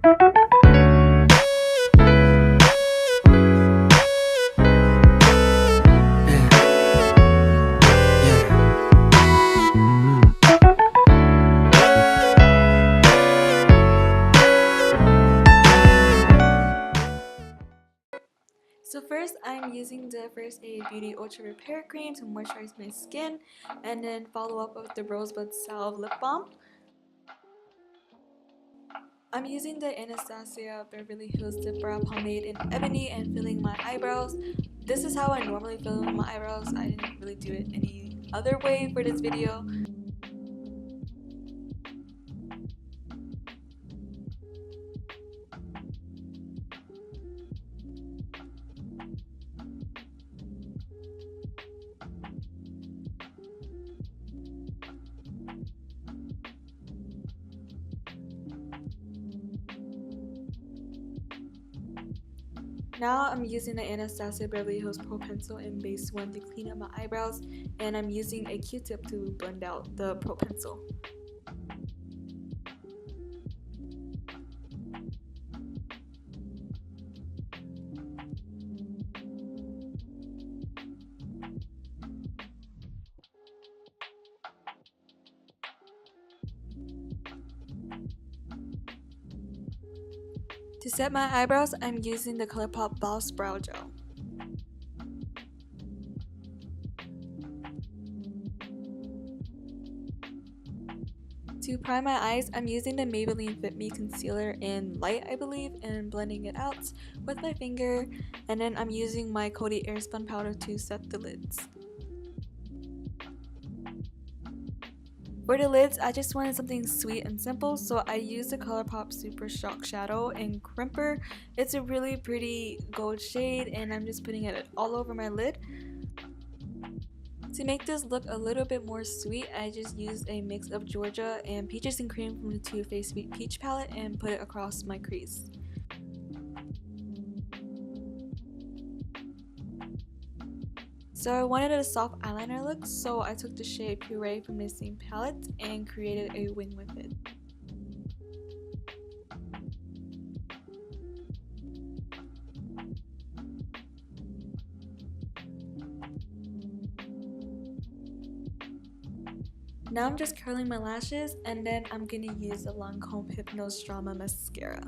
So first, I'm using the First Aid Beauty Ultra Repair Cream to moisturize my skin, and then follow up with the Rosebud Salve Lip Balm. I'm using the Anastasia Beverly Hills DIPBROW Pomade in Ebony and filling my eyebrows. This is how I normally fill my eyebrows. I didn't really do it any other way for this video. Now I'm using the Anastasia Beverly Hills Pro Pencil in Base 1 to clean up my eyebrows, and I'm using a Q-tip to blend out the Pro Pencil. To set my eyebrows, I'm using the ColourPop Boss Brow Gel. To prime my eyes, I'm using the Maybelline Fit Me Concealer in Light, I believe, and blending it out with my finger, and then I'm using my Coty Airspun powder to set the lids. For the lids, I just wanted something sweet and simple, so I used the ColourPop Super Shock Shadow in Crimper. It's a really pretty gold shade, and I'm just putting it all over my lid. To make this look a little bit more sweet, I just used a mix of Georgia and Peaches and Cream from the Too Faced Sweet Peach palette and put it across my crease. So I wanted a soft eyeliner look, so I took the shade Puree from the same palette and created a wing with it. Now I'm just curling my lashes, and then I'm gonna use the LANCOME HYPNOSE Drama Mascara.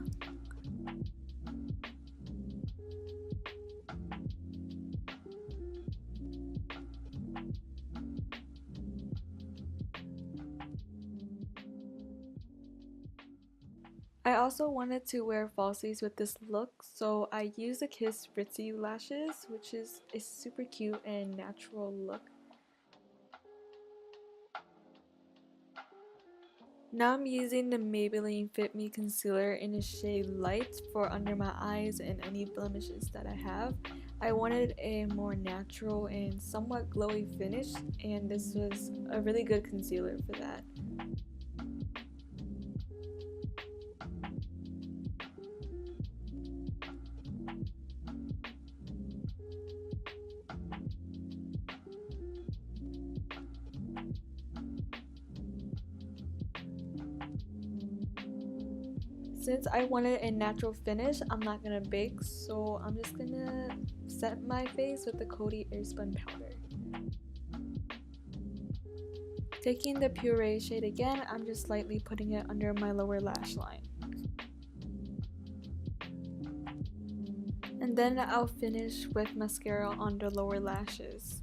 I also wanted to wear falsies with this look, so I used the Kiss Ritzy lashes, which is a super cute and natural look. Now I'm using the Maybelline Fit Me Concealer in the shade Light for under my eyes and any blemishes that I have. I wanted a more natural and somewhat glowy finish, and this was a really good concealer for that. Since I wanted a natural finish, I'm not gonna bake, so I'm just gonna set my face with the Coty Airspun powder. Taking the Puree shade again, I'm just lightly putting it under my lower lash line. And then I'll finish with mascara on the lower lashes.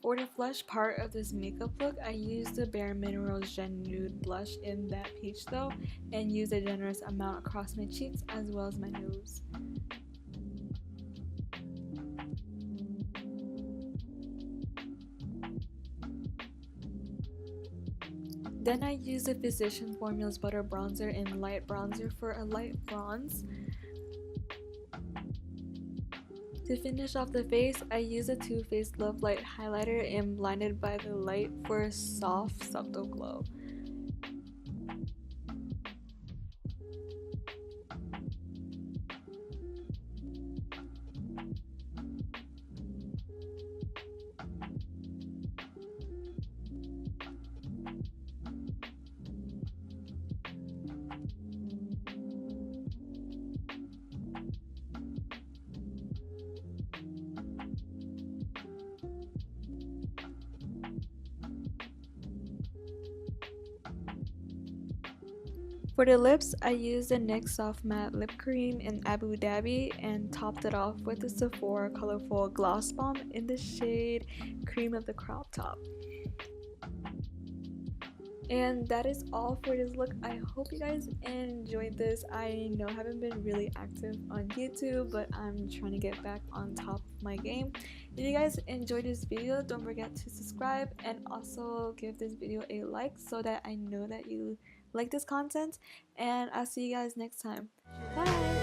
For the flush part of this makeup look, I used the bareminerals Gen Nude blush in that peach though, and used a generous amount across my cheeks as well as my nose. Then I used the Physicians Formula's Butter Bronzer in Light Bronzer for a light bronze. To finish off the face, I used a Too Faced Love Light highlighter in Blinded by the Light for a soft, subtle glow. For the lips, I used the n.y.x Soft Matte Lip Cream in Abu Dhabi and topped it off with the Sephora Colorful Gloss Bomb in the shade Cream of the Crop Top. And that is all for this look. I hope you guys enjoyed this. I know I haven't been really active on YouTube, but I'm trying to get back on top of my game. If you guys enjoyed this video, don't forget to subscribe and also give this video a like so that I know that you like this content. And I'll see you guys next time. Bye!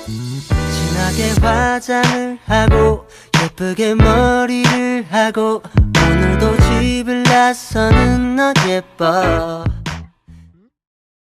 진하게 화장을 하고 예쁘게 머리를 하고 오늘도 집을 나서는 너 예뻐